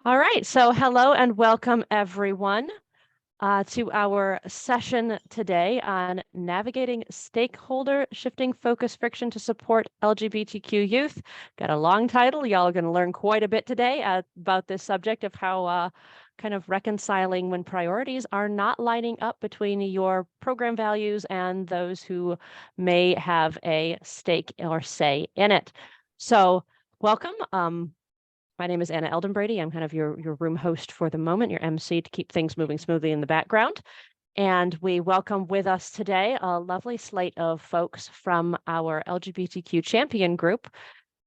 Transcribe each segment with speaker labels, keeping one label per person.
Speaker 1: All right, so hello and welcome everyone to our session today on navigating stakeholder shifting focus friction to support LGBTQ youth. Got a long title. Y'all are going to learn quite a bit today about this subject of how kind of reconciling when priorities are not lining up between your program values and those who may have a stake or say in it. So welcome. My name is Anna Eldenbrady. I'm kind of your room host for the moment, your MC to keep things moving smoothly in the background. And we welcome with us today a lovely slate of folks from our LGBTQ champion group.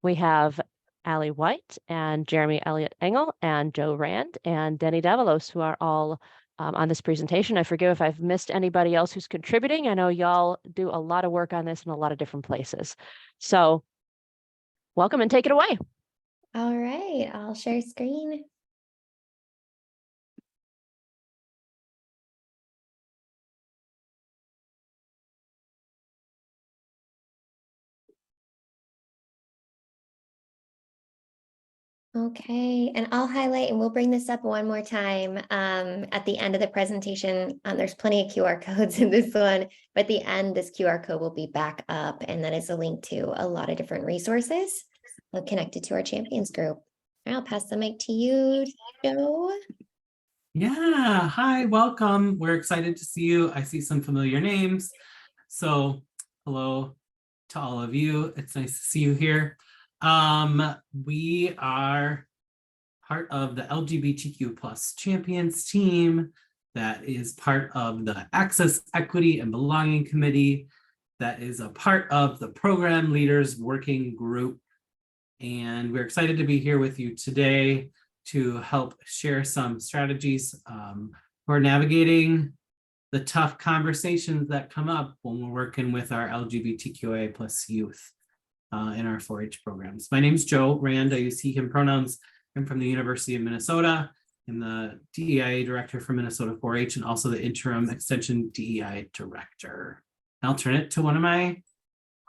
Speaker 1: We have Allie White and Jeremy Elliott Engel and Joe Rand and Denny Davalos, who are all on this presentation. I forgive if I've missed anybody else who's contributing. I know y'all do a lot of work on this in a lot of different places. So welcome and take it away.
Speaker 2: All right, I'll share screen. Okay, and I'll highlight, and we'll bring this up one more time at the end of the presentation. There's plenty of QR codes in this one, but at the end, this QR code will be back up, and that is a link to a lot of different resources connected to our champions group. I'll pass the mic to you, Joe.
Speaker 3: Yeah, hi, welcome. We're excited to see you. I see some familiar names. So hello to all of you. It's nice to see you here. We are part of the LGBTQ plus champions team that is part of the Access, Equity, and Belonging Committee that is a part of the Program Leaders Working Group. And we're excited to be here with you today to help share some strategies for navigating the tough conversations that come up when we're working with our LGBTQIA plus youth in our 4-H programs. My name is Joe Rand. I use he, him pronouns. I'm from the University of Minnesota. I'm the DEI director for Minnesota 4-H and also the interim extension DEI director. I'll turn it to one of my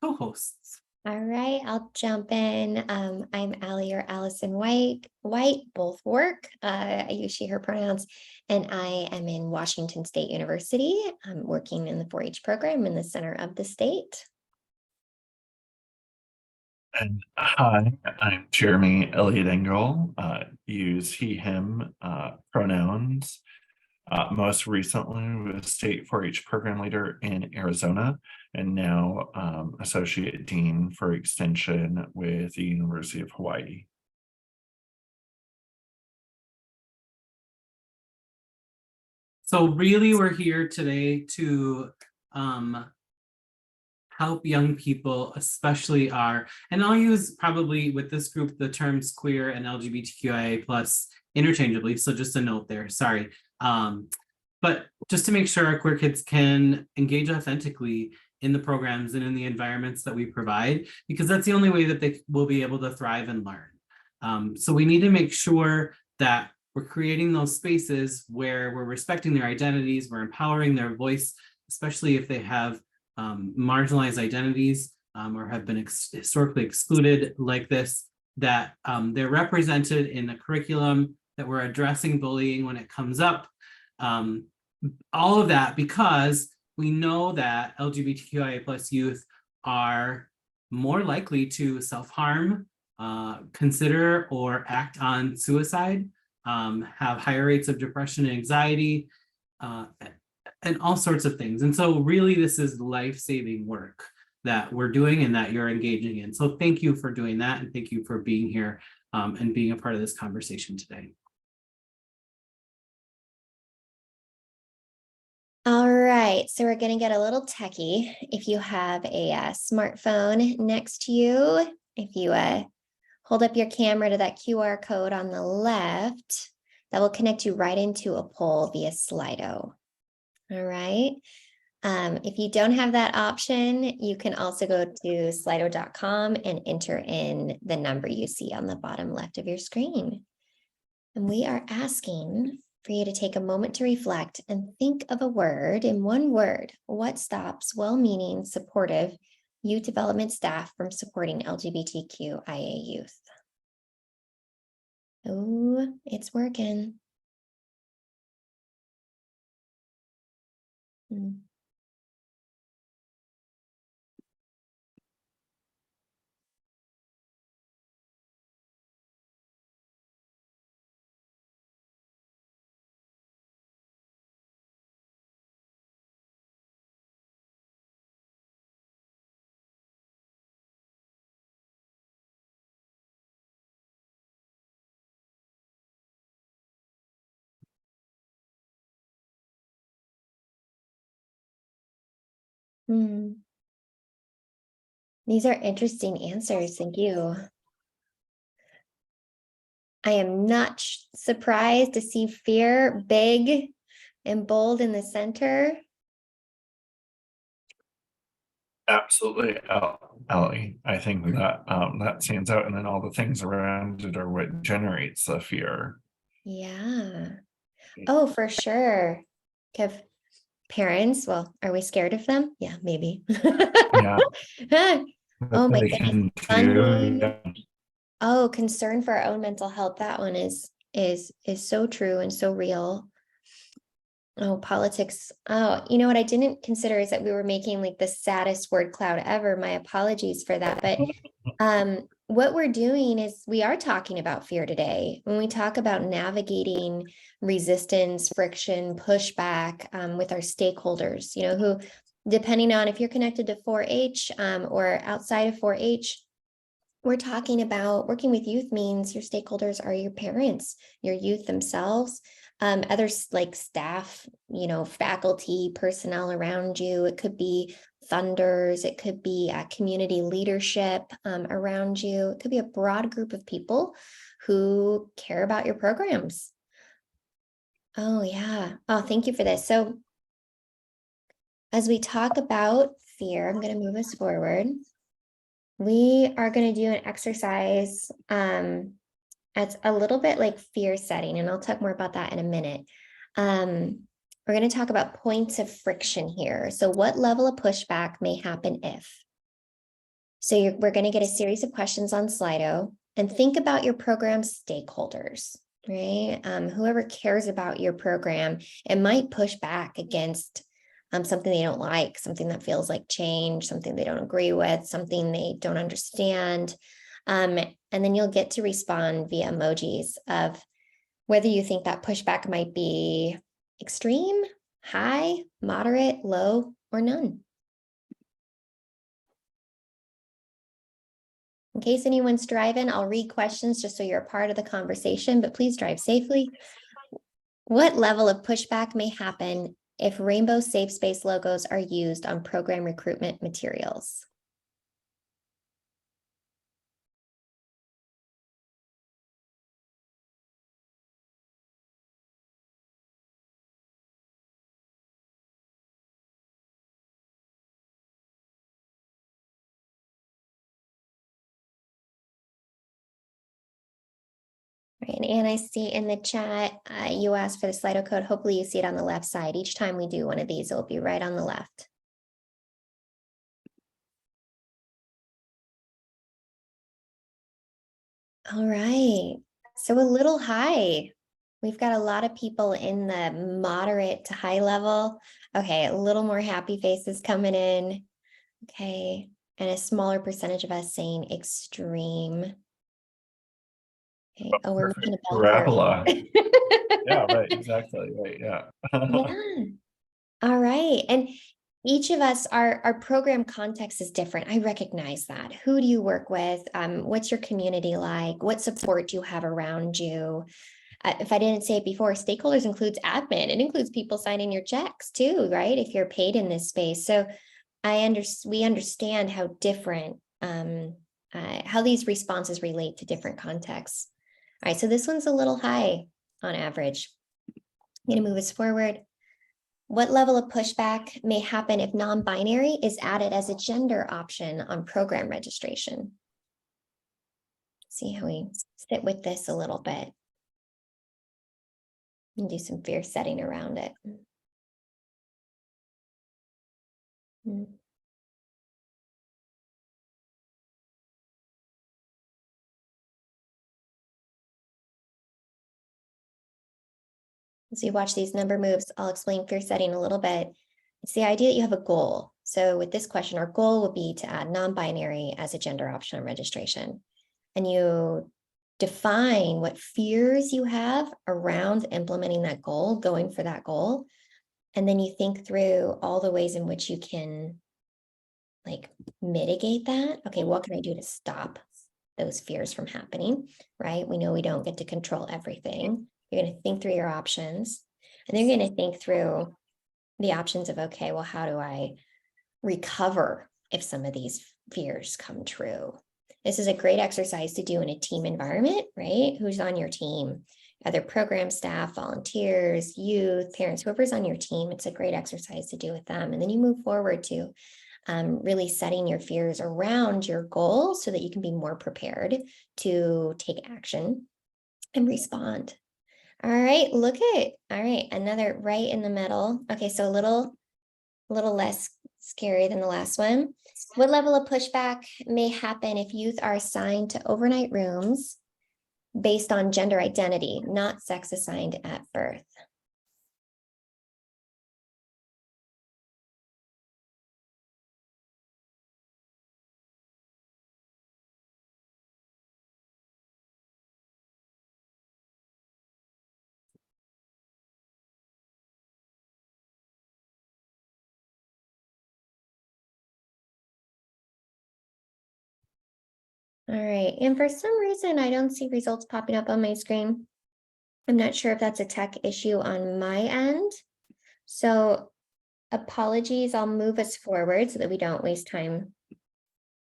Speaker 3: co-hosts.
Speaker 2: All right, I'll jump in. I'm Allie or Allison White, both work. I use she, her pronouns, and I am in Washington State University. I'm working in the 4-H program in the center of the state.
Speaker 4: And hi, I'm Jeremy Elliott Engel, use he, him pronouns. Most recently was State 4-H program leader in Arizona, and now Associate Dean for Extension with the University of Hawaii.
Speaker 3: So really we're here today to help young people, especially and I'll use probably with this group the terms queer and LGBTQIA plus interchangeably, so just a note there, sorry. But just to make sure our queer kids can engage authentically in the programs and in the environments that we provide, because that's the only way that they will be able to thrive and learn. So we need to make sure that we're creating those spaces where we're respecting their identities, we're empowering their voice, especially if they have marginalized identities or have been historically excluded like this, that they're represented in the curriculum, that we're addressing bullying when it comes up. All of that because we know that LGBTQIA plus youth are more likely to self-harm, consider or act on suicide, have higher rates of depression and anxiety, and all sorts of things. And so really this is life-saving work that we're doing and that you're engaging in. So thank you for doing that. And thank you for being here and being a part of this conversation today.
Speaker 2: All right, so we're going to get a little techie. If you have a smartphone next to you, if you hold up your camera to that QR code on the left, that will connect you right into a poll via Slido. All right. If you don't have that option, you can also go to slido.com and enter in the number you see on the bottom left of your screen. And we are asking for you to take a moment to reflect and think of a word, in one word, what stops well-meaning, supportive youth development staff from supporting LGBTQIA youth? Oh, Ooh, it's working. Hmm. Hmm. These are interesting answers. Thank you. I am not surprised to see fear big and bold in the center.
Speaker 4: Absolutely, Ellie. I think that that stands out, and then all the things around it are what generates the fear.
Speaker 2: Yeah. Oh, for sure. Kev, parents, well, are we scared of them? Yeah, maybe.
Speaker 4: Yeah,
Speaker 2: Oh
Speaker 4: that
Speaker 2: my
Speaker 4: they
Speaker 2: goodness.
Speaker 4: can do.
Speaker 2: Funding.
Speaker 4: Yeah.
Speaker 2: Oh, concern for our own mental health. That one is so true and so real. Oh, politics. Oh, you know what I didn't consider is that we were making like the saddest word cloud ever. My apologies for that. But what we're doing is we are talking about fear today. When we talk about navigating resistance, friction, pushback with our stakeholders, you know, who, depending on if you're connected to 4-H or outside of 4-H, we're talking about working with youth means your stakeholders are your parents, your youth themselves, others like staff, you know, faculty, personnel around you. It could be funders, it could be community leadership around you. It could be a broad group of people who care about your programs. Oh, yeah. Oh, thank you for this. So as we talk about fear, I'm going to move us forward. We are going to do an exercise that's a little bit like fear setting, and I'll talk more about that in a minute. We're going to talk about points of friction here. So what level of pushback may happen if? So we're going to get a series of questions on Slido, and think about your program stakeholders, right? Whoever cares about your program, it might push back against something they don't like, something that feels like change, something they don't agree with, something they don't understand. And then you'll get to respond via emojis of whether you think that pushback might be extreme, high, moderate, low, or none. In case anyone's driving, I'll read questions just so you're a part of the conversation, but please drive safely. What level of pushback may happen if rainbow safe space logos are used on program recruitment materials? Right, and I see in the chat, you asked for the Slido code. Hopefully you see it on the left side. Each time we do one of these, it'll be right on the left. All right, so a little high. We've got a lot of people in the moderate to high level. Okay, a little more happy faces coming in. Okay, and a smaller percentage of us saying extreme. Okay. Oh, we're making a bell
Speaker 4: Parabola.
Speaker 2: curve.
Speaker 4: Yeah, right, exactly, right, yeah.
Speaker 2: Yeah. All right. And each of us, our program context is different. I recognize that. Who do you work with? What's your community like? What support do you have around you? If I didn't say it before, stakeholders includes admin. It includes people signing your checks too, right? If you're paid in this space. So we understand how different, how these responses relate to different contexts. All right, so this one's a little high on average. I'm gonna move us forward. What level of pushback may happen if non-binary is added as a gender option on program registration? See how we sit with this a little bit and do some fear setting around it. As you watch these number moves, I'll explain fear setting a little bit. It's the idea that you have a goal. So with this question, our goal would be to add non-binary as a gender option on registration. And you define what fears you have around implementing that goal, going for that goal. And then you think through all the ways in which you can like mitigate that. Okay, what can I do to stop those fears from happening, right? We know we don't get to control everything. You're going to think through your options, and then you're going to think through the options of, okay, well, how do I recover if some of these fears come true? This is a great exercise to do in a team environment, right? Who's on your team? Other program staff, volunteers, youth, parents, whoever's on your team. It's a great exercise to do with them. And then you move forward to really setting your fears around your goal so that you can be more prepared to take action and respond. All right, look at, all right, another right in the middle. Okay, so a little less scary than the last one. What level of pushback may happen if youth are assigned to overnight rooms based on gender identity, not sex assigned at birth? All right, and for some reason, I don't see results popping up on my screen. I'm not sure if that's a tech issue on my end. So apologies, I'll move us forward so that we don't waste time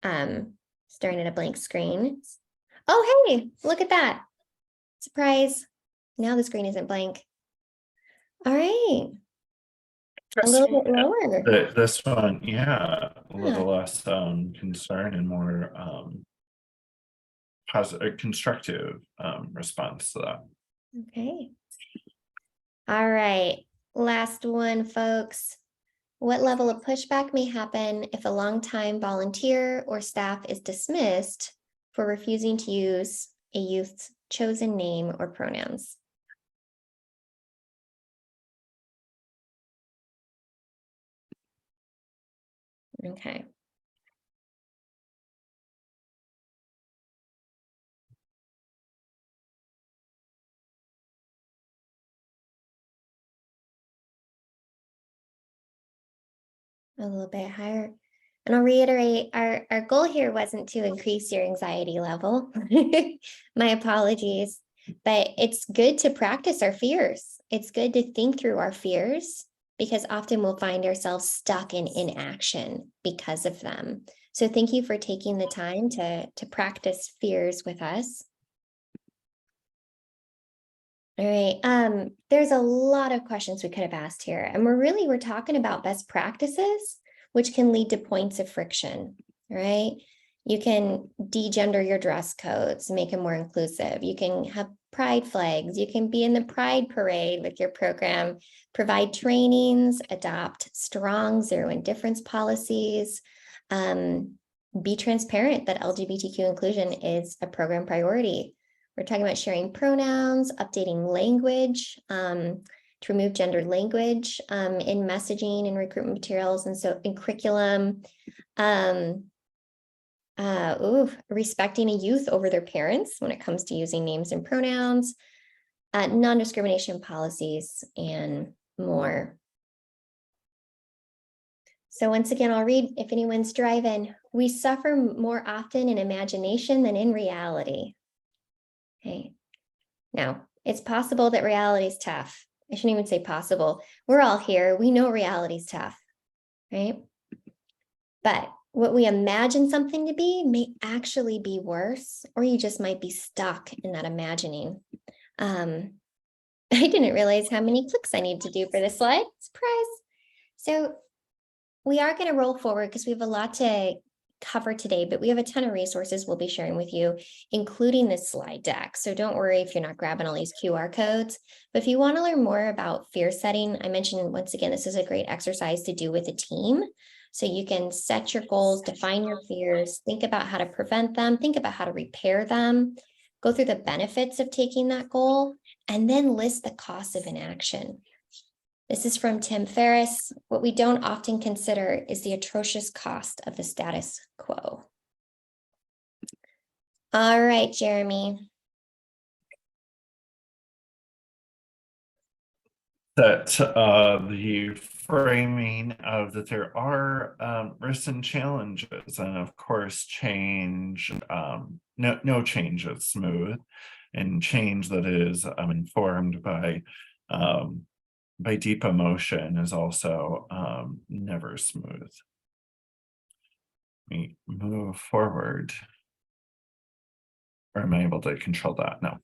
Speaker 2: staring at a blank screen. Oh, hey, look at that. Surprise. Now the screen isn't blank. All right. A little bit lower.
Speaker 4: This one, yeah, a little less concern and more positive, constructive response to that.
Speaker 2: Okay. All right. Last one, folks. What level of pushback may happen if a longtime volunteer or staff is dismissed for refusing to use a youth's chosen name or pronouns? Okay. A little bit higher. And I'll reiterate, our goal here wasn't to increase your anxiety level. My apologies, but it's good to practice our fears. It's good to think through our fears because often we'll find ourselves stuck in inaction because of them. So thank you for taking the time to practice fears with us. All right, there's a lot of questions we could have asked here, and we're talking about best practices, which can lead to points of friction, right? You can degender your dress codes, make them more inclusive. You can have pride flags. You can be in the pride parade with your program, provide trainings, adopt strong zero indifference policies, be transparent that LGBTQ inclusion is a program priority. We're talking about sharing pronouns, updating language, to remove gendered language in messaging and recruitment materials, and so in curriculum, respecting a youth over their parents when it comes to using names and pronouns, non-discrimination policies, and more. So once again, I'll read if anyone's driving. We suffer more often in imagination than in reality. Okay. Now, it's possible that reality is tough. I shouldn't even say possible. We're all here. We know reality is tough, right? But what we imagine something to be may actually be worse, or you just might be stuck in that imagining. I didn't realize how many clicks I need to do for this slide. Surprise. So we are going to roll forward because we have a lot to cover today, but we have a ton of resources we'll be sharing with you, including this slide deck. So don't worry if you're not grabbing all these QR codes. But if you want to learn more about fear setting, I mentioned once again, this is a great exercise to do with a team. So you can set your goals, define your fears, think about how to prevent them, think about how to repair them. go through the benefits of taking that goal, and then list the costs of inaction. This is from Tim Ferriss. What we don't often consider is the atrocious cost of the status quo. All right, Jeremy.
Speaker 4: That the framing of that there are risks and challenges, and of course change, no change is smooth, and change that is informed by deep emotion is also never smooth. Let me move forward. Or am I able to control that? No.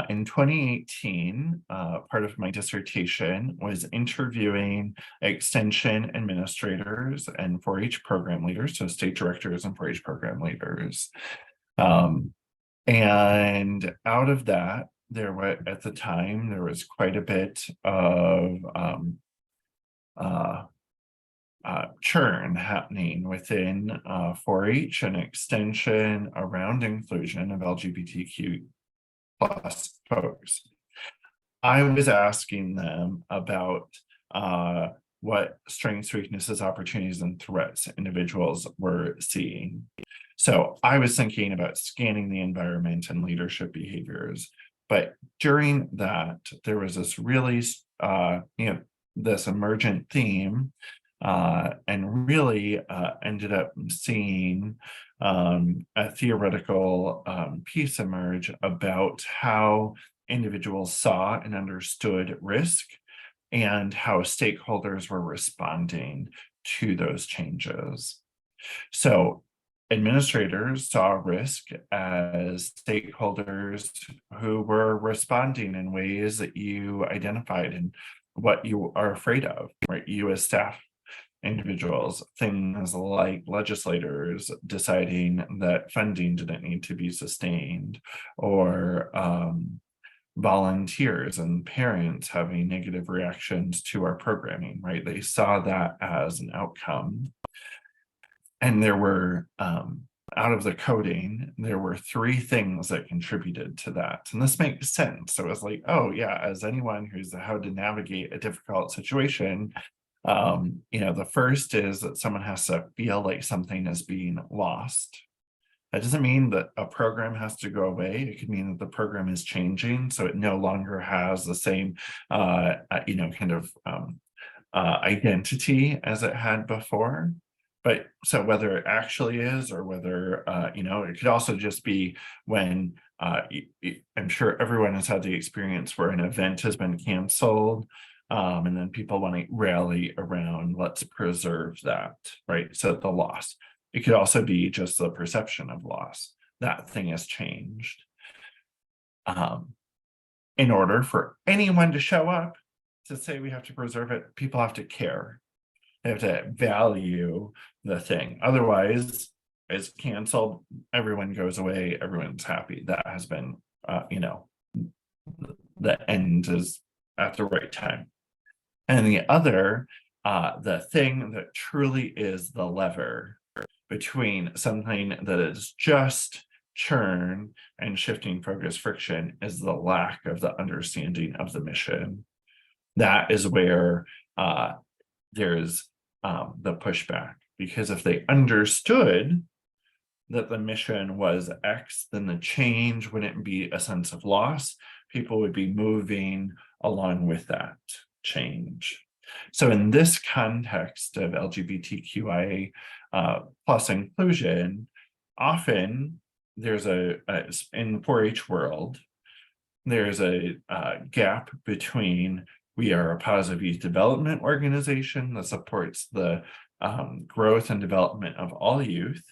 Speaker 4: In 2018, part of my dissertation was interviewing extension administrators and 4-H program leaders, so state directors and 4-H program leaders. And out of that, there were, at the time, there was quite a bit of churn happening within 4-H and extension around inclusion of LGBTQ plus folks. I was asking them about what strengths, weaknesses, opportunities, and threats individuals were seeing. So I was thinking about scanning the environment and leadership behaviors. But during that, there was this really, this emergent theme, and really ended up seeing a theoretical piece emerge about how individuals saw and understood risk and how stakeholders were responding to those changes. So administrators saw risk as stakeholders who were responding in ways that you identified and what you are afraid of, right? You as staff individuals, things like legislators deciding that funding didn't need to be sustained, or volunteers and parents having negative reactions to our programming, right? They saw that as an outcome. And there were, out of the coding, there were 3 things that contributed to that. And this makes sense. So it was like, oh yeah, as anyone who's how to navigate a difficult situation, the first is that someone has to feel like something is being lost. That doesn't mean that a program has to go away. It could mean that the program is changing, so it no longer has the same, identity as it had before. But so whether it actually is, or whether, it could also just be when I'm sure everyone has had the experience where an event has been canceled. And then people want to rally around, let's preserve that, right? So the loss. It could also be just the perception of loss. That thing has changed. In order for anyone to show up to say we have to preserve it, people have to care. They have to value the thing. Otherwise, it's canceled, everyone goes away, everyone's happy. That has been, the end is at the right time. And the other, the thing that truly is the lever between something that is just churn and shifting focus friction is the lack of the understanding of the mission. That is where there's the pushback, because if they understood that the mission was X, then the change wouldn't be a sense of loss. People would be moving along with that change. So in this context of LGBTQIA plus inclusion, often there's in the 4-H world, there's a gap between we are a positive youth development organization that supports the growth and development of all youth,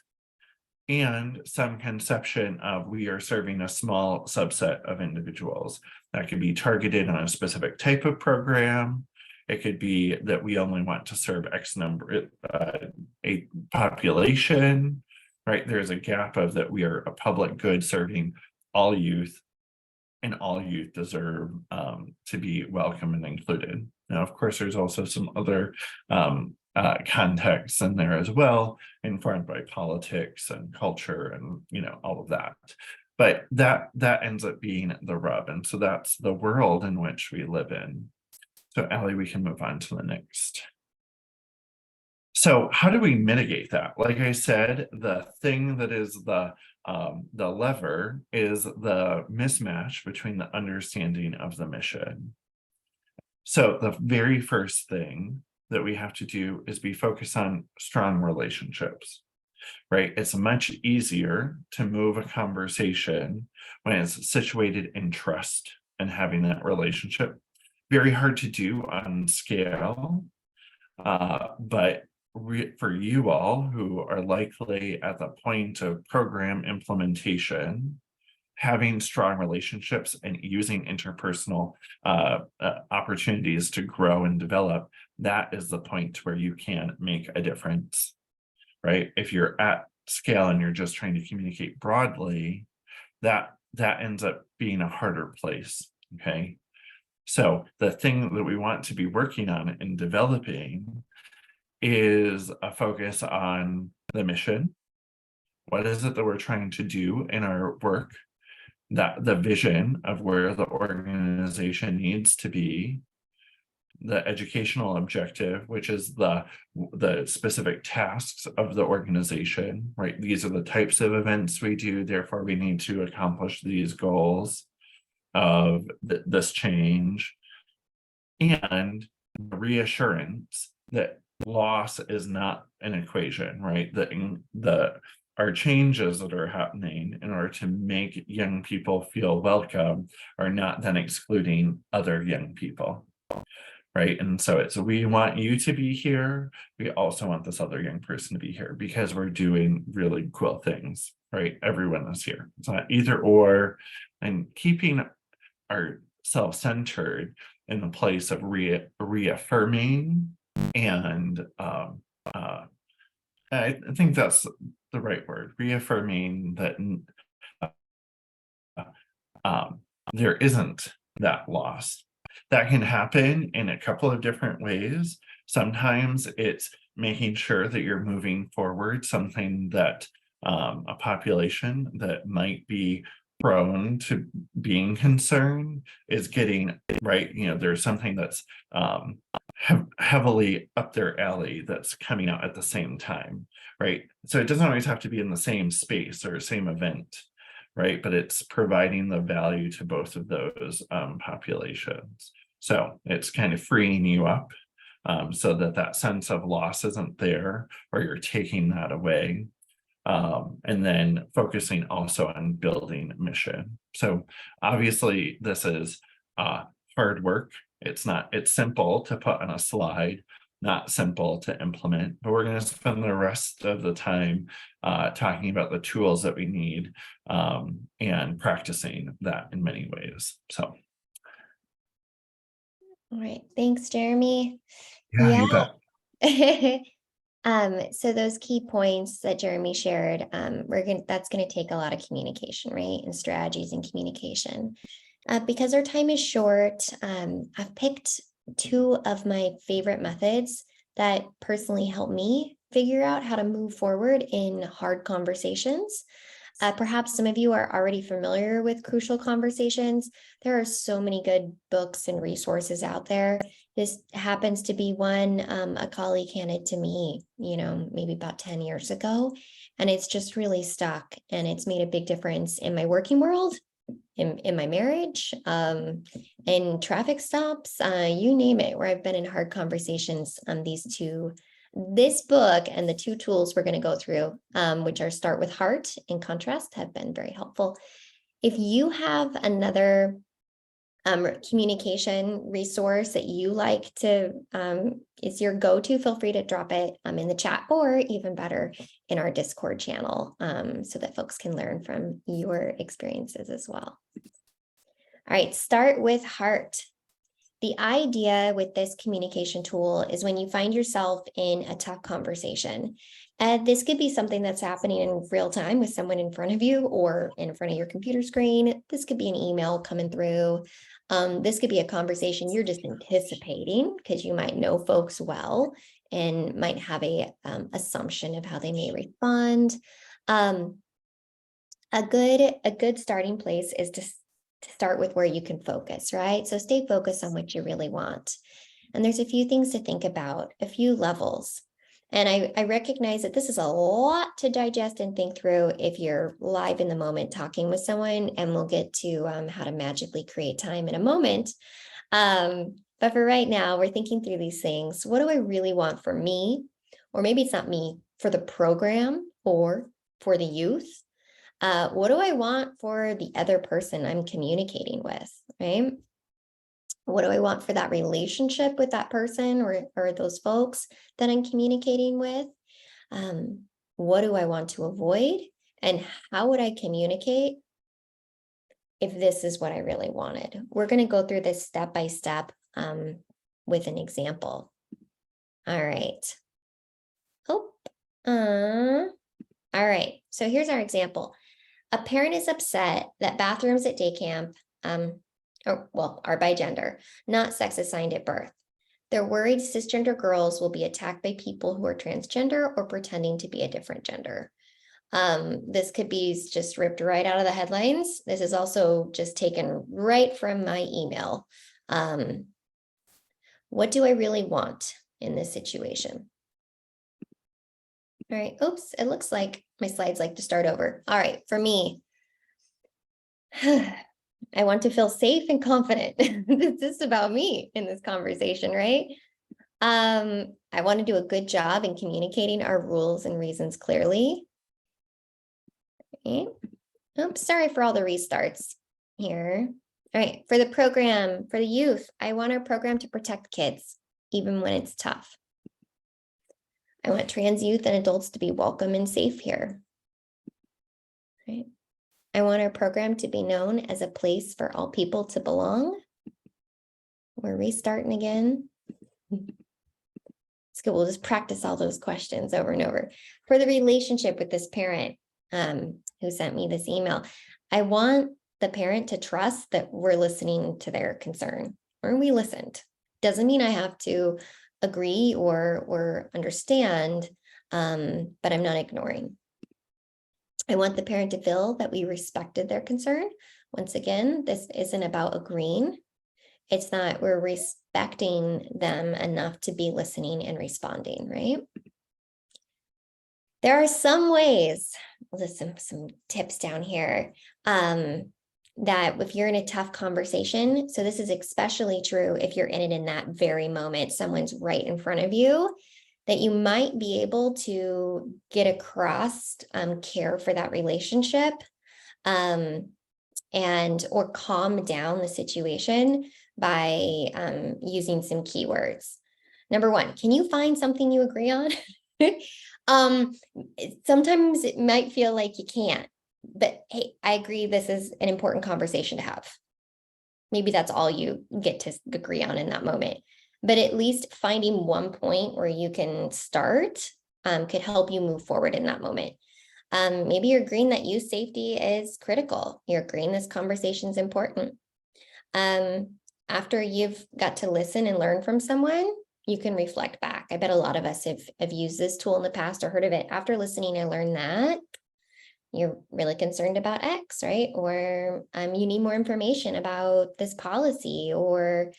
Speaker 4: and some conception of we are serving a small subset of individuals. That could be targeted on a specific type of program. It could be that we only want to serve X number, a population, right? There's a gap of that we are a public good serving all youth, and all youth deserve to be welcome and included. Now, of course, there's also some other contexts in there as well, informed by politics and culture and, you know, all of that. But that ends up being the rub. And so that's the world in which we live in. So Allie, we can move on to the next. So how do we mitigate that? Like I said, the thing that is the lever is the mismatch between the understanding of the mission. So the very first thing that we have to do is be focused on strong relationships, right? It's much easier to move a conversation when it's situated in trust and having that relationship. Very hard to do on scale, but for you all who are likely at the point of program implementation, having strong relationships and using interpersonal opportunities to grow and develop, that is the point where you can make a difference, right? If you're at scale and you're just trying to communicate broadly, that ends up being a harder place, okay? So the thing that we want to be working on and developing is a focus on the mission. What is it that we're trying to do in our work? That the vision of where the organization needs to be, the educational objective, which is the specific tasks of the organization, right? These are the types of events we do, therefore we need to accomplish these goals of this change, and reassurance that loss is not an equation, right? Our changes that are happening in order to make young people feel welcome are not then excluding other young people, right? And so it's, we want you to be here. We also want this other young person to be here because we're doing really cool things, right? Everyone is here. It's not either or, and keeping ourselves centered in the place of reaffirming and I think that's the right word, reaffirming that there isn't that loss. That can happen in a couple of different ways. Sometimes it's making sure that you're moving forward something that a population that might be prone to being concerned is getting right. You know, there's something that's heavily up their alley that's coming out at the same time, right? So it doesn't always have to be in the same space or same event, right? But it's providing the value to both of those populations. So it's kind of freeing you up so that sense of loss isn't there, or you're taking that away. And then focusing also on building mission. So obviously this is hard work. It's simple to put on a slide, not simple to implement, but we're going to spend the rest of the time talking about the tools that we need and practicing that in many ways. So.
Speaker 2: All right, thanks, Jeremy.
Speaker 4: Yeah. You bet.
Speaker 2: So those key points that Jeremy shared, that's going to take a lot of communication, right? And strategies and communication. Because our time is short, I've picked two of my favorite methods that personally help me figure out how to move forward in hard conversations. Perhaps some of you are already familiar with Crucial Conversations. There are so many good books and resources out there. This happens to be one a colleague handed to me, maybe about 10 years ago. And it's just really stuck. And it's made a big difference in my working world, in my marriage, in traffic stops, you name it, where I've been in hard conversations. This book and the two tools we're going to go through, which are Start with Heart and Contrast, have been very helpful. If you have another communication resource that you like to, is your go-to, feel free to drop it in the chat, or even better, in our Discord channel, so that folks can learn from your experiences as well. All right, Start with Heart. The idea with this communication tool is when you find yourself in a tough conversation, this could be something that's happening in real time with someone in front of you or in front of your computer screen. This could be an email coming through. This could be a conversation you're just anticipating because you might know folks well and might have a assumption of how they may respond. A good starting place is to start with where you can focus, right? So stay focused on what you really want. And there's a few things to think about, a few levels. And I recognize that this is a lot to digest and think through if you're live in the moment talking with someone, and we'll get to how to magically create time in a moment. But for right now, we're thinking through these things. What do I really want for me? Or maybe it's not me, for the program or for the youth. What do I want for the other person I'm communicating with, right? What do I want for that relationship with that person or those folks that I'm communicating with? What do I want to avoid? And how would I communicate if this is what I really wanted? We're going to go through this step by step with an example. All right. Oh, all right. So here's our example. A parent is upset that bathrooms at day camp are by gender, not sex assigned at birth. They're worried cisgender girls will be attacked by people who are transgender or pretending to be a different gender. This could be just ripped right out of the headlines. This is also just taken right from my email. What do I really want in this situation? All right, oops, it looks like my slides like to start over. All right, for me, I want to feel safe and confident. This is about me in this conversation, right? I want to do a good job in communicating our rules and reasons clearly. Okay. Oops, sorry for all the restarts here. All right, for the program, for the youth, I want our program to protect kids, even when it's tough. I want trans youth and adults to be welcome and safe here. Right. I want our program to be known as a place for all people to belong. We're restarting again. It's good. We'll just practice all those questions over and over. For the relationship with this parent who sent me this email, I want the parent to trust that we're listening to their concern, or we listened. Doesn't mean I have to agree or understand, but I'm not ignoring. I want the parent to feel that we respected their concern. Once again, this isn't about agreeing. It's not, we're respecting them enough to be listening and responding, right? There are some ways, listen, some tips down here, that if you're in a tough conversation, so this is especially true if you're in it in that very moment, someone's right in front of you, that you might be able to get across care for that relationship or calm down the situation by using some keywords. Number one, can you find something you agree on? Sometimes it might feel like you can't, but hey, I agree this is an important conversation to have. Maybe that's all you get to agree on in that moment. But at least finding one point where you can start could help you move forward in that moment. Maybe you're agreeing that youth safety is critical. You're agreeing this conversation is important. After you've got to listen and learn from someone, you can reflect back. I bet a lot of us have used this tool in the past or heard of it. After listening, I learned that you're really concerned about X, right? Or you need more information about this policy, or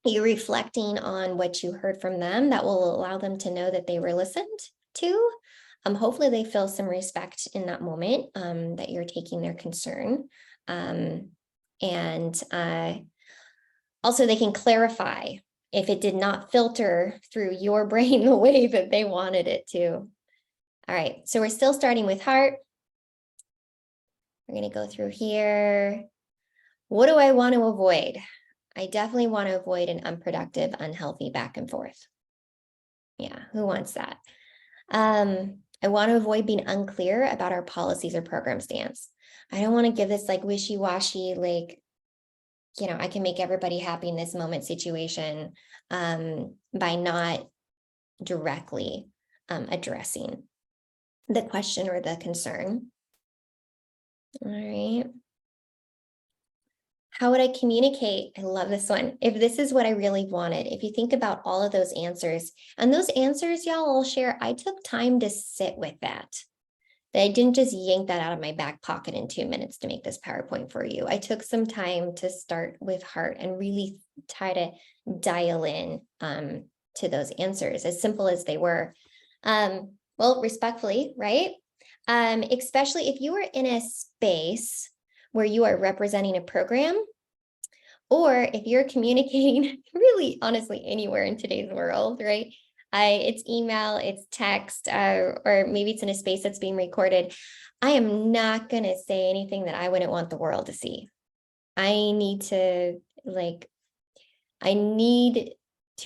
Speaker 2: you're reflecting on what you heard from them that will allow them to know that they were listened to. Hopefully they feel some respect in that moment that you're taking their concern. Also they can clarify if it did not filter through your brain the way that they wanted it to. All right, so we're still starting with heart. We're gonna go through here. What do I want to avoid? I definitely want to avoid an unproductive, unhealthy back and forth. Yeah, who wants that? I want to avoid being unclear about our policies or program stance. I don't want to give this like wishy-washy, like, you know, I can make everybody happy in this moment situation by not directly addressing the question or the concern. All right. How would I communicate? I love this one. If this is what I really wanted, if you think about all of those answers, and those answers, y'all, I'll share, I took time to sit with that. I didn't just yank that out of my back pocket in 2 minutes to make this PowerPoint for you. I took some time to start with heart and really try to dial in to those answers, as simple as they were. Well, respectfully, right? Especially if you are in a space where you are representing a program, or if you're communicating really honestly anywhere in today's world, right? It's email, it's text, or maybe it's in a space that's being recorded. I am not going to say anything that I wouldn't want the world to see. I need to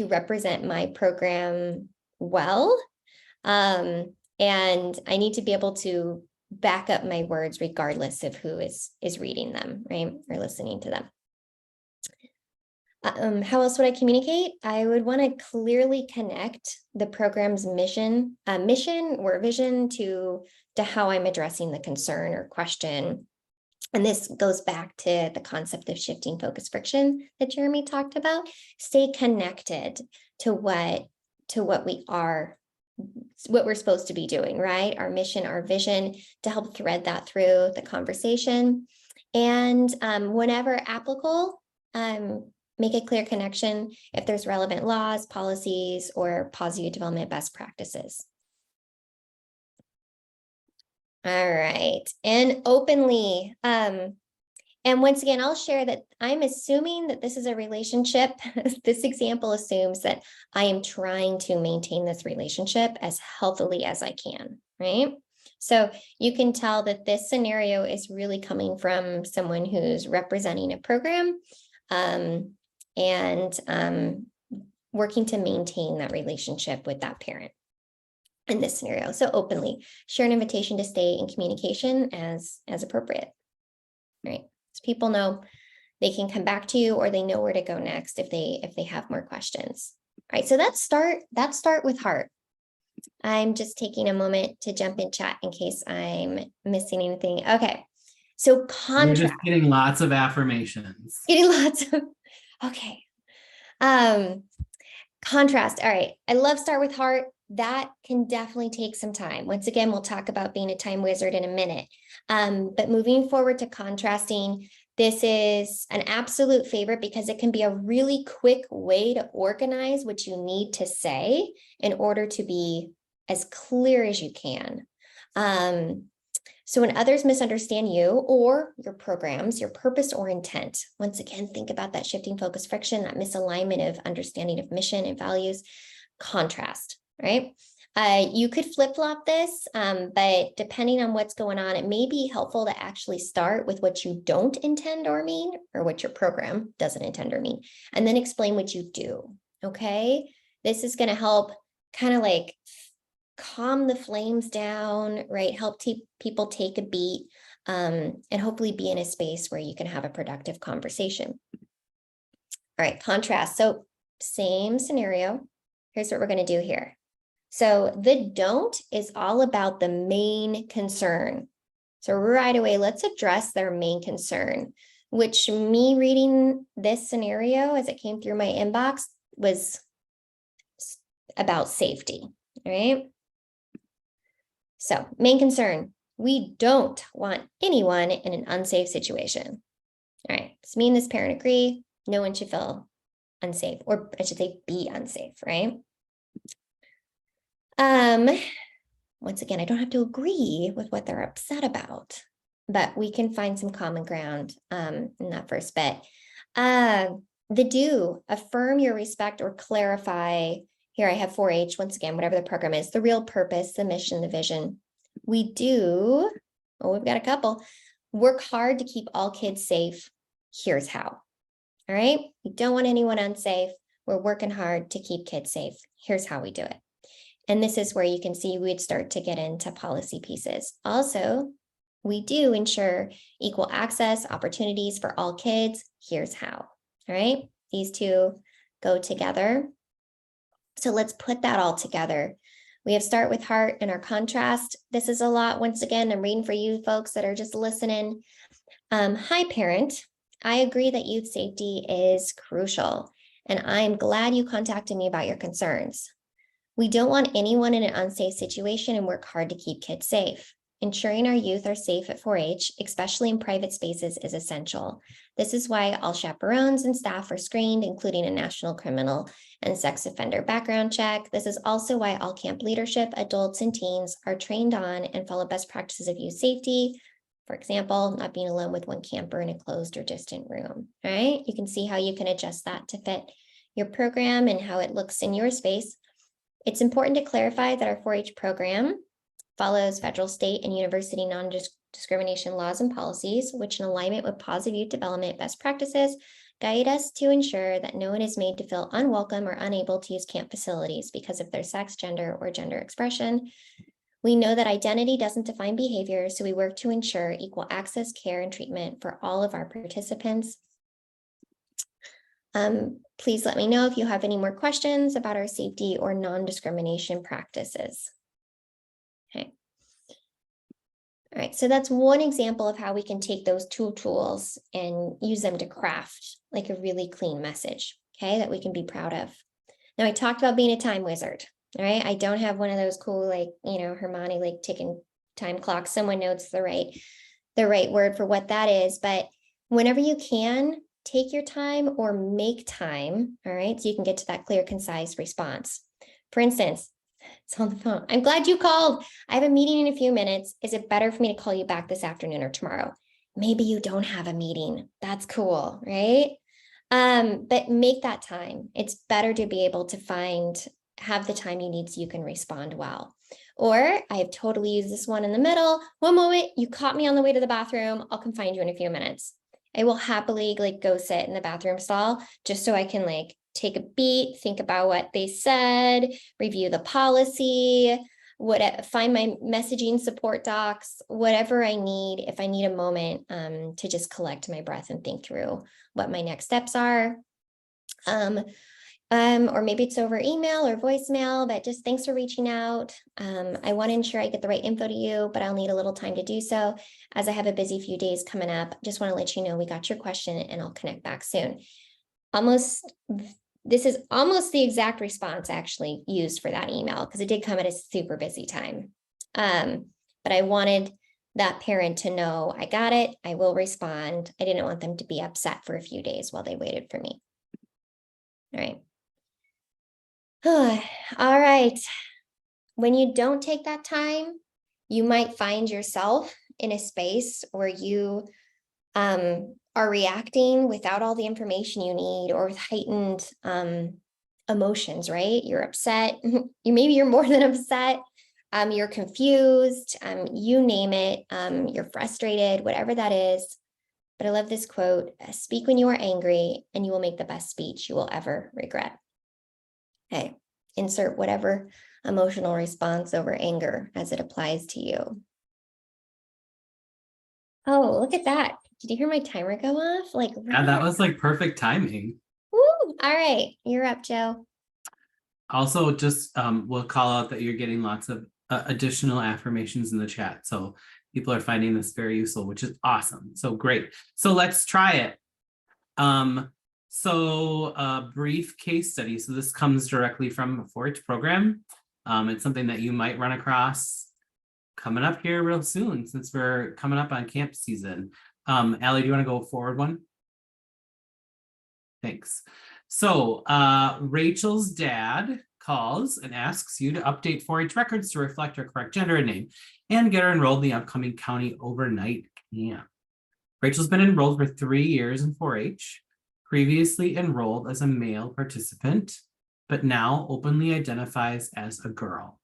Speaker 2: represent my program well. And I need to be able to back up my words regardless of who is reading them, right? Or listening to them. How else would I communicate? I would want to clearly connect the program's mission or vision to how I'm addressing the concern or question. And this goes back to the concept of shifting focus friction that Jeremy talked about. Stay connected to what we're supposed to be doing, right? Our mission, our vision, to help thread that through the conversation. And whenever applicable, make a clear connection if there's relevant laws, policies, or positive development best practices. All right, and openly. And once again, I'll share that I'm assuming that this is a relationship. This example assumes that I am trying to maintain this relationship as healthily as I can, right? So you can tell that this scenario is really coming from someone who's representing a program and working to maintain that relationship with that parent in this scenario. So openly share an invitation to stay in communication as appropriate, right? So people know they can come back to you, or they know where to go next if they have more questions. All right, so that's start with heart. I'm just taking a moment to jump in chat in case I'm missing anything. Okay, so contrast.
Speaker 3: You're just getting lots of affirmations.
Speaker 2: Getting lots of, okay. Contrast. All right, I love start with heart. That can definitely take some time. Once again, we'll talk about being a time wizard in a minute. But moving forward to contrasting, this is an absolute favorite because it can be a really quick way to organize what you need to say in order to be as clear as you can. So when others misunderstand you or your programs, your purpose or intent, once again, think about that shifting focus friction, that misalignment of understanding of mission and values. Contrast, right? You could flip-flop this, but depending on what's going on, it may be helpful to actually start with what you don't intend or mean, or what your program doesn't intend or mean, and then explain what you do, okay? This is gonna help kind of like calm the flames down, right? Help people take a beat, and hopefully be in a space where you can have a productive conversation. All right, contrast. So same scenario. Here's what we're going to do here. So the don't is all about the main concern. So right away, let's address their main concern, which me reading this scenario as it came through my inbox was about safety, right? So main concern, we don't want anyone in an unsafe situation. All right, so me and this parent agree, no one should feel unsafe, or I should say be unsafe, right? Once again, I don't have to agree with what they're upset about, but we can find some common ground in that first bit. The do, affirm your respect or clarify. Here I have 4H, once again, whatever the program is, the real purpose, the mission, the vision. We do, oh, we've got a couple, work hard to keep all kids safe. Here's how. All right, we don't want anyone unsafe. We're working hard to keep kids safe. Here's how we do it. And this is where you can see we'd start to get into policy pieces. Also, we do ensure equal access, opportunities for all kids. Here's how. All right, these two go together. So let's put that all together. We have start with heart and our contrast. This is a lot. Once again, I'm reading for you folks that are just listening. Hi, parent. I agree that youth safety is crucial, and I'm glad you contacted me about your concerns. We don't want anyone in an unsafe situation and work hard to keep kids safe. Ensuring our youth are safe at 4-H, especially in private spaces, is essential. This is why all chaperones and staff are screened, including a national criminal and sex offender background check. This is also why all camp leadership, adults, and teens are trained on and follow best practices of youth safety. For example, not being alone with one camper in a closed or distant room. All right, you can see how you can adjust that to fit your program and how it looks in your space. It's important to clarify that our 4-H program follows federal, state, and university non-discrimination laws and policies, which in alignment with positive youth development best practices, guide us to ensure that no one is made to feel unwelcome or unable to use camp facilities because of their sex, gender, or gender expression. We know that identity doesn't define behavior, so we work to ensure equal access, care, and treatment for all of our participants. Please let me know if you have any more questions about our safety or non-discrimination practices. Okay. All right, so that's one example of how we can take those two tools and use them to craft like a really clean message, okay, that we can be proud of. Now, I talked about being a time wizard, all right? I don't have one of those cool, like, you know, Hermione, like ticking time clocks. Someone knows the right word for what that is, but whenever you can, take your time or make time, all right, so you can get to that clear, concise response. For instance, it's on the phone. I'm glad you called. I have a meeting in a few minutes. Is it better for me to call you back this afternoon or tomorrow? Maybe you don't have a meeting. That's cool, right? But make that time. It's better to be able to have the time you need so you can respond well. Or I have totally used this one in the middle. One moment, you caught me on the way to the bathroom. I'll come find you in a few minutes. I will happily go sit in the bathroom stall just so I can take a beat, think about what they said, review the policy, find my messaging support docs, whatever I need, if I need a moment to just collect my breath and think through what my next steps are. Or maybe it's over email or voicemail, but just thanks for reaching out. I want to ensure I get the right info to you, but I'll need a little time to do so as I have a busy few days coming up. Just want to let you know we got your question and I'll connect back soon. This is almost the exact response actually used for that email because it did come at a super busy time. But I wanted that parent to know I got it, I will respond. I didn't want them to be upset for a few days while they waited for me. All right. All right. When you don't take that time, you might find yourself in a space where you are reacting without all the information you need or with heightened emotions, right? You're upset. Maybe you're more than upset. You're confused. You name it. You're frustrated, whatever that is. But I love this quote: speak when you are angry and you will make the best speech you will ever regret. Okay, insert whatever emotional response over anger as it applies to you. Oh, look at that. Did you hear my timer go off?
Speaker 3: Yeah, that was perfect timing.
Speaker 2: Woo! All right, you're up, Joe.
Speaker 3: Also, just we'll call out that you're getting lots of additional affirmations in the chat. So people are finding this very useful, which is awesome. So great. So let's try it. So a brief case study. So this comes directly from a 4-H program. It's something that you might run across coming up here real soon since we're coming up on camp season. Allie, do you want to go forward one? Thanks. So Rachel's dad calls and asks you to update 4-H records to reflect her correct gender and name and get her enrolled in the upcoming county overnight camp. Rachel's been enrolled for 3 years in 4-H, previously enrolled as a male participant, but now openly identifies as a girl.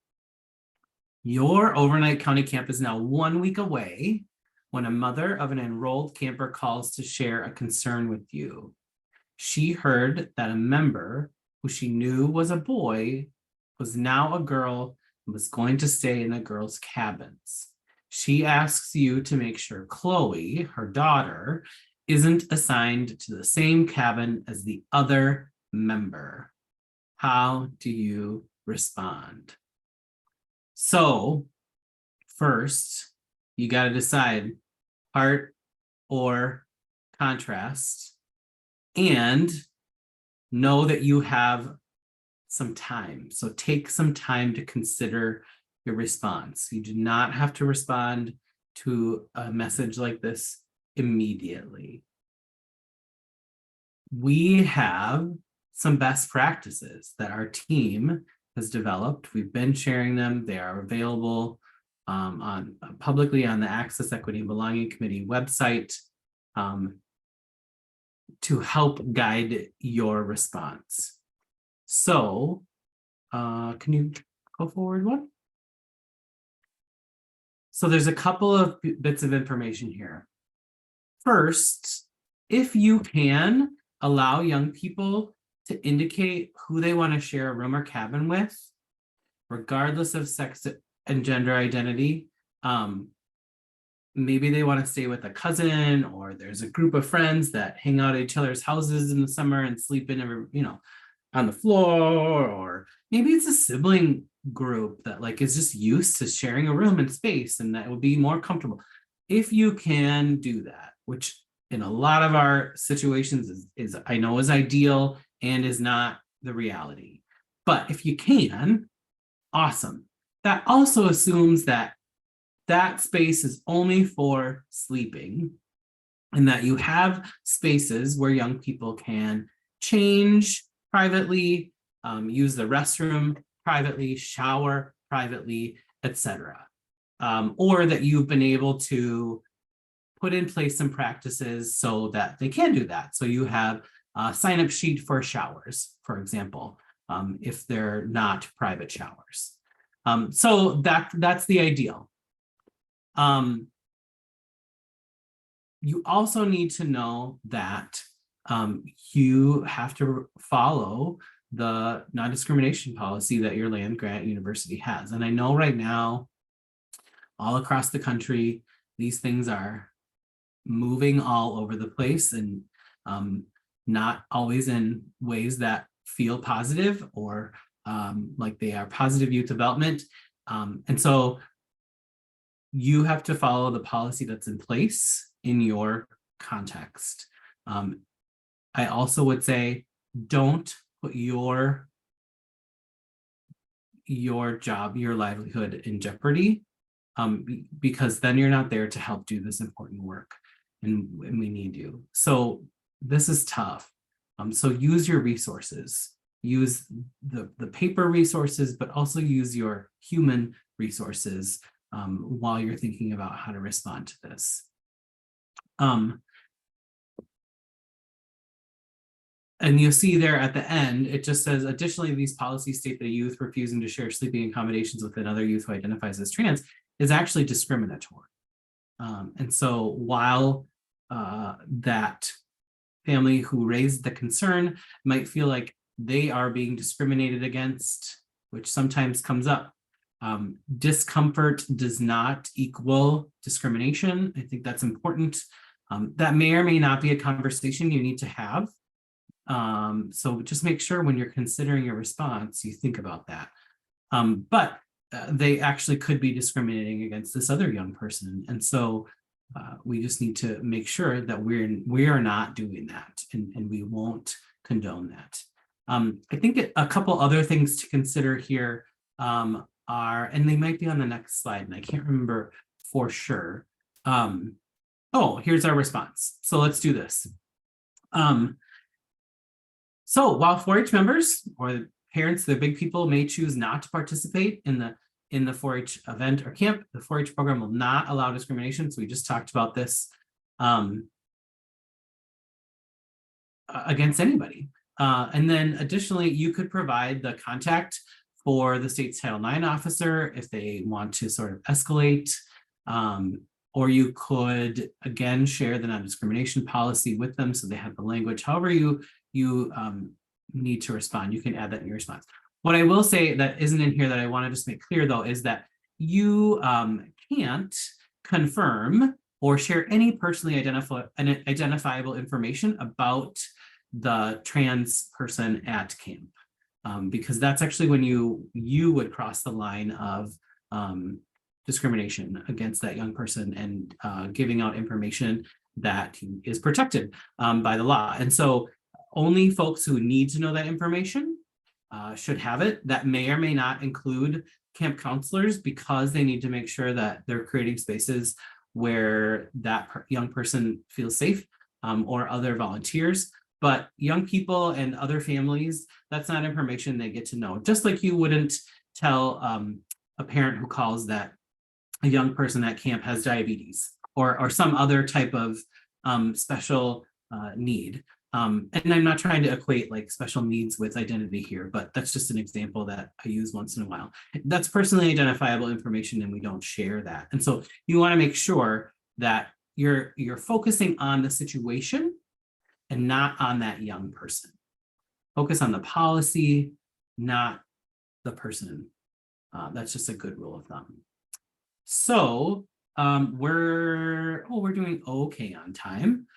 Speaker 3: Your overnight county camp is now 1 week away when a mother of an enrolled camper calls to share a concern with you. She heard that a member who she knew was a boy was now a girl and was going to stay in the girls' cabins. She asks you to make sure Chloe, her daughter, isn't assigned to the same cabin as the other member. How do you respond? So first, you got to decide heart or contrast, and know that you have some time. So take some time to consider your response. You do not have to respond to a message like this immediately. We have some best practices that our team has developed. We've been sharing them. They are available publicly on the Access, Equity, and Belonging Committee website to help guide your response. So, can you go forward one? So there's a couple of bits of information here. First, if you can allow young people to indicate who they want to share a room or cabin with, regardless of sex and gender identity, maybe they want to stay with a cousin, or there's a group of friends that hang out at each other's houses in the summer and sleep in on the floor, or maybe it's a sibling group that like is just used to sharing a room and space and that would be more comfortable. If you can do that, which in a lot of our situations is I know is ideal and is not the reality, but if you can, awesome. That also assumes that that space is only for sleeping and that you have spaces where young people can change privately, use the restroom privately, shower privately, etc. Or that you've been able to put in place some practices so that they can do that. So you have a sign-up sheet for showers, for example, if they're not private showers. So that's the ideal. You also need to know that you have to follow the non-discrimination policy that your land-grant university has. And I know right now, all across the country, these things are moving all over the place and not always in ways that feel positive or like they are positive youth development. And so you have to follow the policy that's in place in your context. I also would say, don't put your job, your livelihood in jeopardy, because then you're not there to help do this important work, and we need you. So this is tough. So use your resources, use the paper resources, but also use your human resources while you're thinking about how to respond to this. And you'll see there at the end, it just says, additionally, these policies state that a youth refusing to share sleeping accommodations with another youth who identifies as trans is actually discriminatory. And so while that family who raised the concern might feel like they are being discriminated against, which sometimes comes up, discomfort does not equal discrimination. I think that's important. That may or may not be a conversation you need to have. So just make sure when you're considering your response, you think about that. But they actually could be discriminating against this other young person. And so we just need to make sure that we are not doing that, and we won't condone that. I think a couple other things to consider here are, and they might be on the next slide, and I can't remember for sure. Oh, here's our response. So let's do this. So while 4-H members or parents, the big people, may choose not to participate in the 4-H event or camp, the 4-H program will not allow discrimination. So we just talked about this against anybody. And then additionally, you could provide the contact for the state's Title IX officer if they want to sort of escalate, or you could, again, share the non-discrimination policy with them so they have the language. However you need to respond, you can add that in your response. What I will say that isn't in here that I want to just make clear, though, is that you can't confirm or share any personally identifiable information about the trans person at camp, because that's actually when you would cross the line of discrimination against that young person and giving out information that is protected by the law. And so only folks who need to know that information should have it. That may or may not include camp counselors, because they need to make sure that they're creating spaces where that young person feels safe, or other volunteers. But young people and other families, that's not information they get to know. Just like you wouldn't tell a parent who calls that a young person at camp has diabetes or some other type of special need. And I'm not trying to equate like special needs with identity here, but that's just an example that I use once in a while. That's personally identifiable information, and we don't share that. And so you want to make sure that you're focusing on the situation and not on that young person. Focus on the policy, not the person. That's just a good rule of thumb. So we're doing okay on time.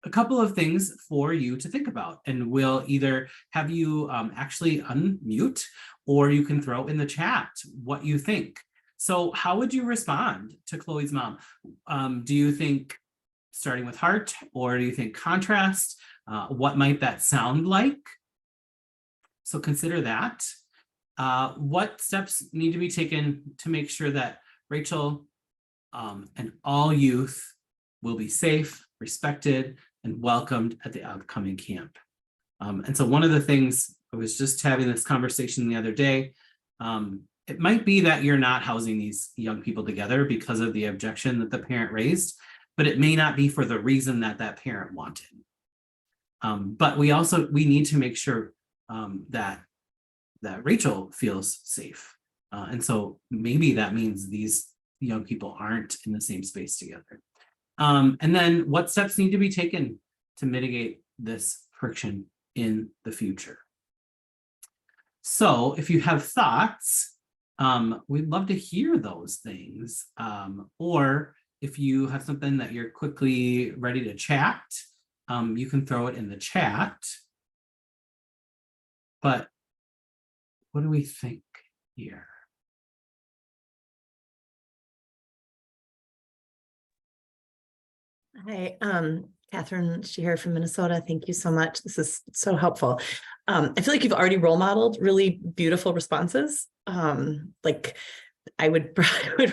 Speaker 3: A couple of things for you to think about, and we'll either have you actually unmute, or you can throw in the chat what you think. So how would you respond to Chloe's mom? Do you think starting with heart, or do you think contrast? What might that sound like? So consider that. What steps need to be taken to make sure that Rachel and all youth will be safe, respected, and welcomed at the upcoming camp? And so one of the things, I was just having this conversation the other day, it might be that you're not housing these young people together because of the objection that the parent raised, but it may not be for the reason that that parent wanted. But we need to make sure that Rachel feels safe. And so maybe that means these young people aren't in the same space together. And then what steps need to be taken to mitigate this friction in the future? So if you have thoughts, we'd love to hear those things. Or if you have something that you're quickly ready to chat, you can throw it in the chat. But what do we think here?
Speaker 5: Hi, Catherine Sheeher from Minnesota. Thank you so much. This is so helpful. I feel like you've already role modeled really beautiful responses. Like I would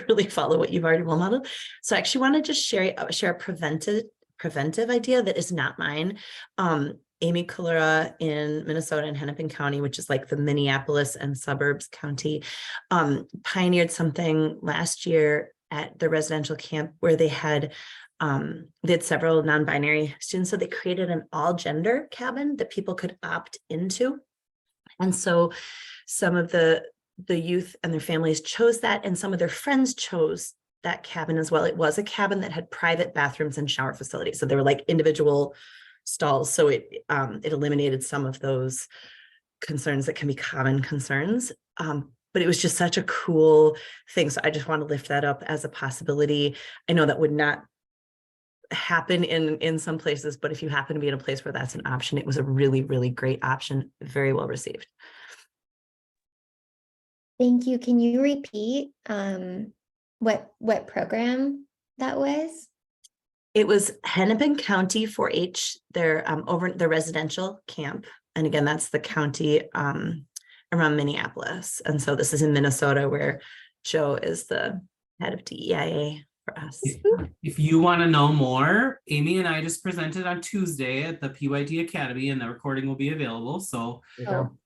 Speaker 5: really follow what you've already role modeled. So I actually want to just share a preventive idea that is not mine. Amy Kalura in Minnesota and Hennepin County, which is like the Minneapolis and suburbs county, pioneered something last year at the residential camp where they had several non-binary students. So they created an all-gender cabin that people could opt into. And so some of the youth and their families chose that, and some of their friends chose that cabin as well. It was a cabin that had private bathrooms and shower facilities. So they were like individual stalls. So it eliminated some of those concerns that can be common concerns. But it was just such a cool thing. So I just want to lift that up as a possibility. I know that would not happen in some places, but if you happen to be in a place where that's an option, it was a really, really great option. Very well received.
Speaker 2: Thank you. Can you repeat what program that was?
Speaker 5: It was Hennepin County 4-H, their over the residential camp. And again, that's the county around Minneapolis. And so this is in Minnesota, where Joe is the head of DEIA for us.
Speaker 3: If you want to know more, Amy and I just presented on Tuesday at the PYD Academy, and the recording will be available. So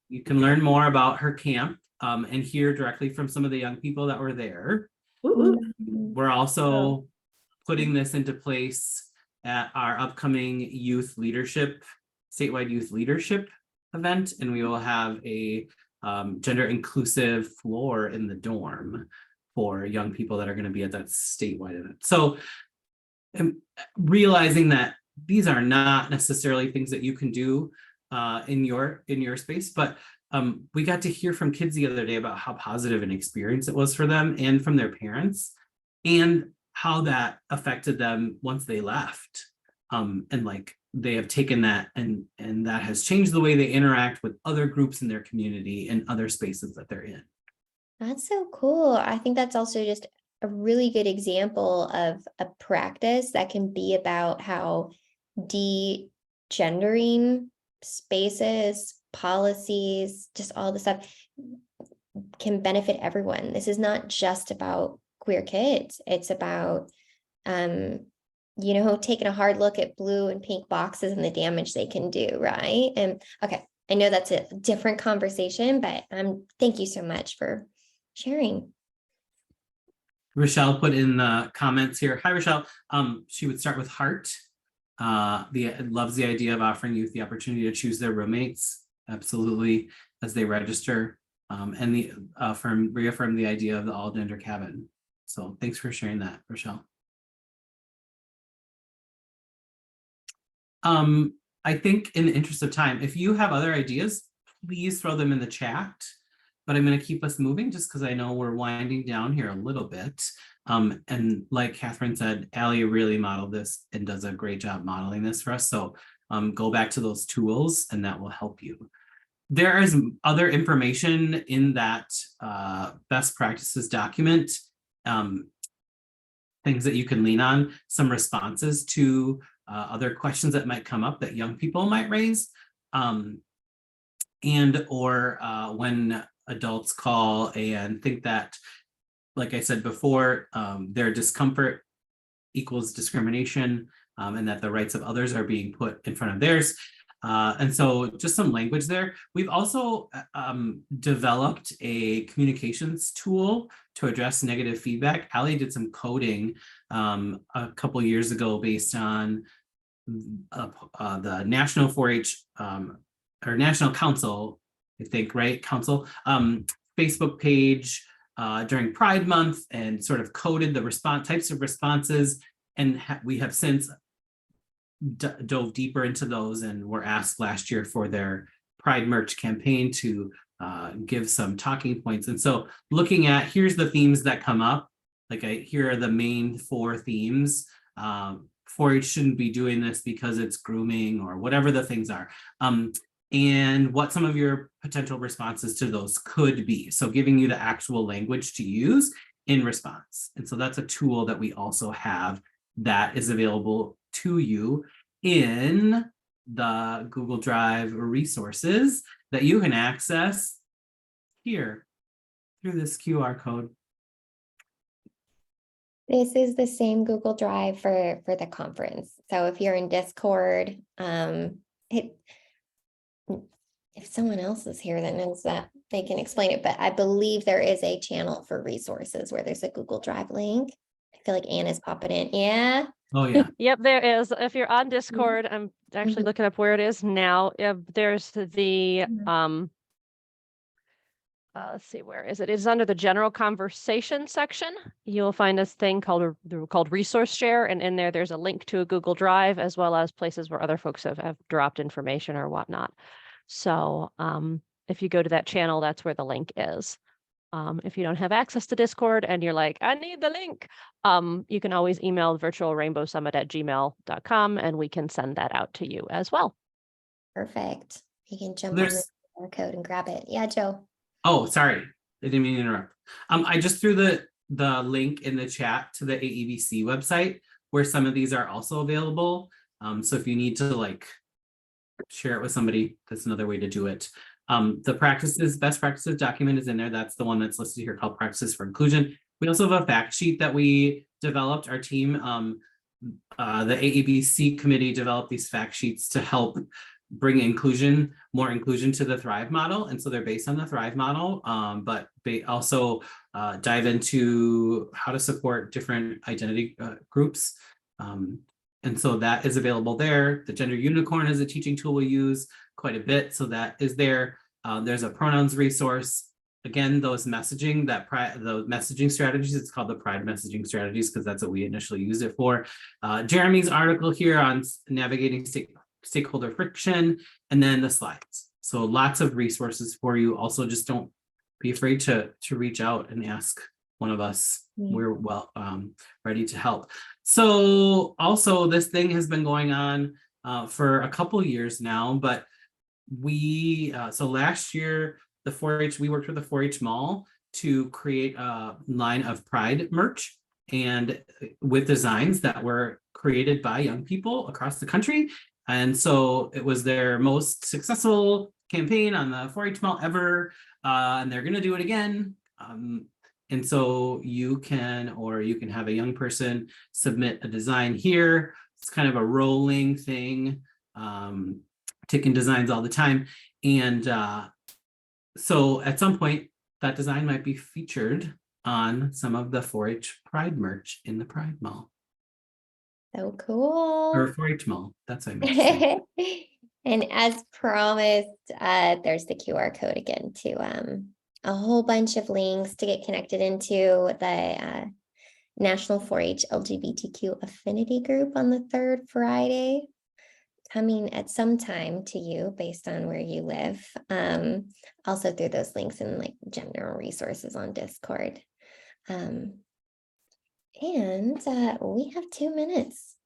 Speaker 3: you can learn more about her camp and hear directly from some of the young people that were there. We're also putting this into place at our upcoming statewide youth leadership event, and we will have a gender inclusive floor in the dorm for young people that are going to be at that statewide event. So realizing that these are not necessarily things that you can do in your space, but we got to hear from kids the other day about how positive an experience it was for them and from their parents, and how that affected them once they left. And like they have taken that and that has changed the way they interact with other groups in their community and other spaces that they're in.
Speaker 2: That's so cool. I think that's also just a really good example of a practice that can be about how de-gendering spaces, policies, just all the stuff can benefit everyone. This is not just about queer kids. It's about, taking a hard look at blue and pink boxes and the damage they can do, right? And okay, I know that's a different conversation, but thank you so much for sharing.
Speaker 3: Rochelle put in the comments here. Hi, Rochelle. She would start with heart. Loves the idea of offering youth the opportunity to choose their roommates, absolutely, as they register, and reaffirm the idea of the all gender cabin. So thanks for sharing that, Rochelle. I think in the interest of time, if you have other ideas, please throw them in the chat. But I'm going to keep us moving just because I know we're winding down here a little bit. And like Catherine said, Allie really modeled this and does a great job modeling this for us. So go back to those tools and that will help you. There is other information in that best practices document, things that you can lean on, some responses to other questions that might come up that young people might raise, or when adults call and think that, like I said before, their discomfort equals discrimination, and that the rights of others are being put in front of theirs. And so just some language there. We've also developed a communications tool to address negative feedback. Allie did some coding a couple years ago based on the National 4-H or National Council, I think, right? Council Facebook page during Pride Month, and sort of coded the types of responses. And we have since dove deeper into those and were asked last year for their Pride merch campaign to give some talking points. And so looking at, here's the themes that come up, here are the main 4 themes. 4-H shouldn't be doing this because it's grooming, or whatever the things are. And what some of your potential responses to those could be. So giving you the actual language to use in response. And so that's a tool that we also have that is available to you in the Google Drive resources that you can access here through this QR code.
Speaker 2: This is the same Google Drive for the conference. So if you're in Discord, if someone else is here that knows that, they can explain it. But I believe there is a channel for resources where there's a Google Drive link. I feel like Anna's popping in. Yeah.
Speaker 3: Oh yeah.
Speaker 1: Yep, there is. If you're on Discord, I'm actually looking up where it is now. There's the let's see, where is it? It's under the general conversation section. You'll find this thing called resource share, and in there's a link to a Google Drive, as well as places where other folks have dropped information or whatnot. So if you go to that channel, that's where the link is. If you don't have access to Discord and you're like, I need the link, you can always email virtualrainbowsummit@gmail.com and we can send that out to you as well.
Speaker 2: Perfect. You can jump on the QR code and grab it. Yeah, Joe.
Speaker 3: Oh, sorry. I didn't mean to interrupt. I just threw the link in the chat to the AEBC website where some of these are also available. So if you need to share it with somebody, that's another way to do it. The best practices document is in there. That's the one that's listed here called Practices for Inclusion. We also have a fact sheet that we developed. Our team, the AEBC committee, developed these fact sheets to help bring more inclusion to the Thrive model. And so they're based on the Thrive model, but they also dive into how to support different identity groups. And so that is available there. The Gender Unicorn is a teaching tool we use quite a bit. So that is there. There's a pronouns resource. Again, those messaging, the messaging strategies, it's called the Pride messaging strategies because that's what we initially used it for. Jeremy's article here on navigating stakeholder friction, and then the slides. So lots of resources for you. Also, just don't be afraid to reach out and ask one of us. We're ready to help. So also this thing has been going on for a couple years now, but so last year, the 4-H, we worked with the 4-H Mall to create a line of Pride merch, and with designs that were created by young people across the country. And so it was their most successful campaign on the 4-H mall ever, and they're going to do it again. And so you can have a young person submit a design here. It's kind of a rolling thing, taking designs all the time. And so at some point, that design might be featured on some of the 4-H Pride merch in the Pride Mall.
Speaker 2: So cool.
Speaker 3: Or 4-H Mall, that's what I meant to say.
Speaker 2: And as promised, there's the QR code again to a whole bunch of links to get connected into the National 4-H LGBTQ affinity group on the third Friday, coming at some time to you based on where you live. Also through those links and like general resources on Discord. And we have 2 minutes